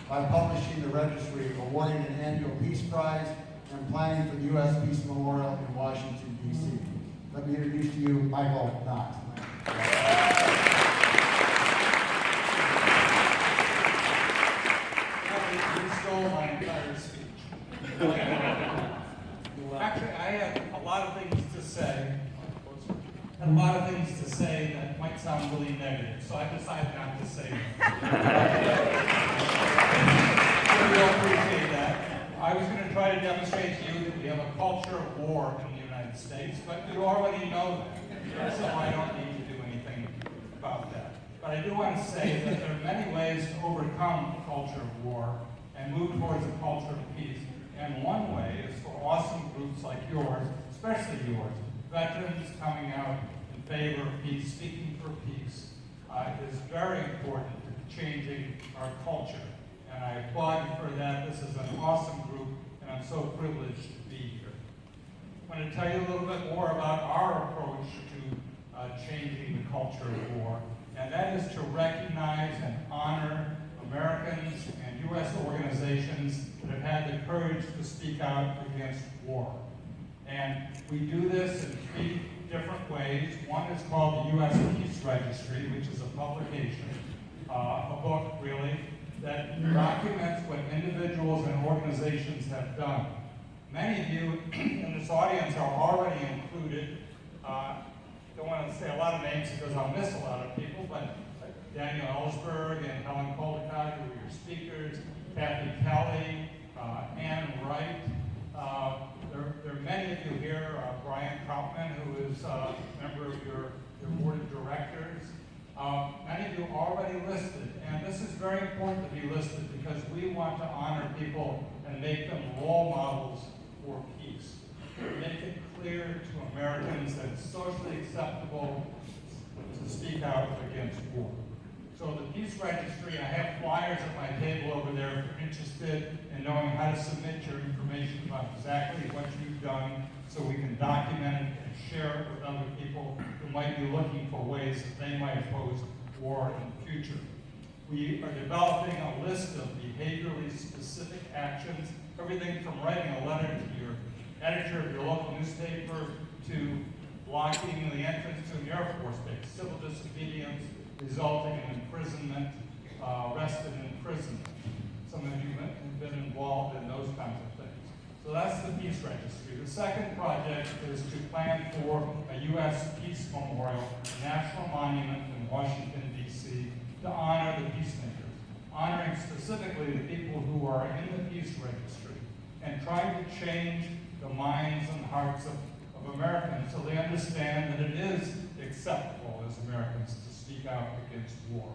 by publishing the registry, awarding an annual Peace Prize, and planning for the U.S. Peace Memorial in Washington, D.C. Let me introduce to you Michael Knott. You stole my entire speech. Actually, I have a lot of things to say, and a lot of things to say that might sound really negative, so I decided not to say them. I really appreciate that. I was going to try to demonstrate to you that we have a culture of war in the United States, but you already know that, so I don't need to do anything about that. But I do want to say that there are many ways to overcome a culture of war and move towards a culture of peace. And one way is for awesome groups like yours, especially yours, veterans coming out in favor of peace, speaking for peace, is very important to changing our culture. And I applaud you for that. This is an awesome group, and I'm so privileged to be here. I want to tell you a little bit more about our approach to changing the culture of war, and that is to recognize and honor Americans and U.S. organizations that have had the courage to speak out against war. And we do this in 3 different ways. One is called the U.S. Peace Registry, which is a publication, a book really, that documents what individuals and organizations have done. Many of you in this audience are already included. Don't want to say a lot of names because I'll miss a lot of people, but Daniel Ellsberg and Helen Caldecott, who are your speakers, Kathy Kelly, Ann Wright. There are many of you here, Brian Troutman, who is a member of your board of directors. Many of you are already listed, and this is very important to be listed because we want to honor people and make them role models for peace. Make it clear to Americans that it's socially acceptable to speak out against war. So the Peace Registry, I have flyers at my table over there if you're interested in knowing how to submit your information about exactly what you've done so we can document it and share it with other people who might be looking for ways that they might oppose war in the future. We are developing a list of behaviorally specific actions, everything from writing a letter to your editor of your local newspaper to blocking the entrance to an Air Force base, civil disobedience resulting in imprisonment, arrested and imprisonment. Some of you have been involved in those kinds of things. So that's the Peace Registry. The second project is to plan for a U.S. Peace Memorial, a national monument in Washington, D.C., to honor the peacemakers, honoring specifically the people who are in the Peace Registry, and trying to change the minds and hearts of Americans so they understand that it is acceptable as Americans to speak out against war.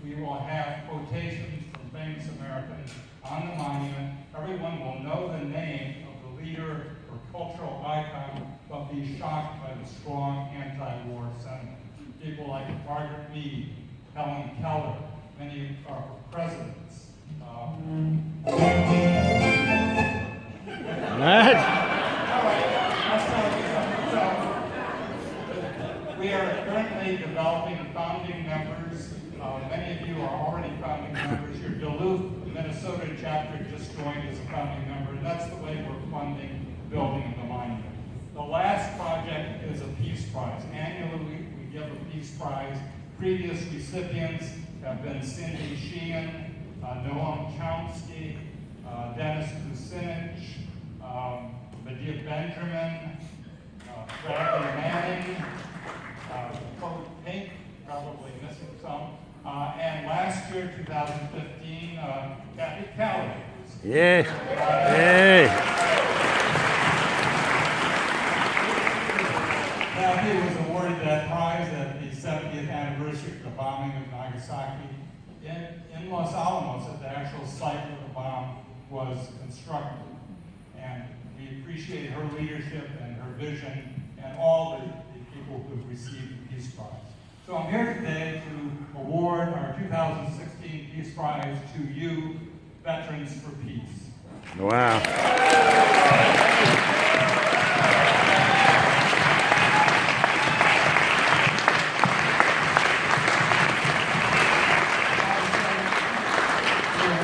We will have quotations from famous Americans on the monument. Everyone will know the name of the leader or cultural icon, but be shocked by the strong anti-war sentiment. People like Margaret Mead, Helen Keller, many of our presidents. We are currently developing founding members. Many of you are already founding members. Your Duluth, Minnesota chapter just joined as a founding member, and that's the way we're funding the building of the monument. The last project is a Peace Prize. Annually, we give a Peace Prize. Previous recipients have been Cindy Sheehan, Noam Chomsky, Dennis Kucinich, Medea Benjamin, Bradley Manning, Code Pink, probably missing some, and last year, 2015, Kathy Kelly. Yes. Hey. Kathy was awarded that prize at the 70th anniversary of the bombing of Nagasaki in Los Alamos at the actual site where the bomb was constructed. And we appreciate her leadership and her vision and all the people who have received the Peace Prize. So I'm here today to award our 2016 Peace Prize to you, Veterans for Peace. Wow.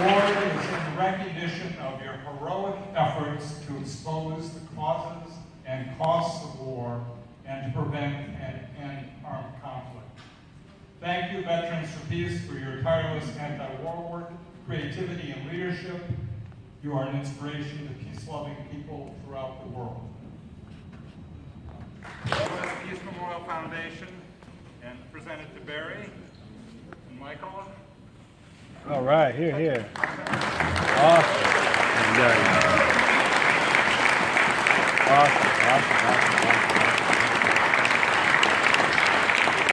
award is in recognition of your heroic efforts to expose the causes and costs of war and to prevent and end armed conflict. Thank you, Veterans for Peace, for your tireless anti-war work, creativity, and leadership. You are an inspiration to peace-loving people throughout the world. U.S. Peace Memorial Foundation, and presented to Barry and Michael. All right, here. Awesome. Awesome.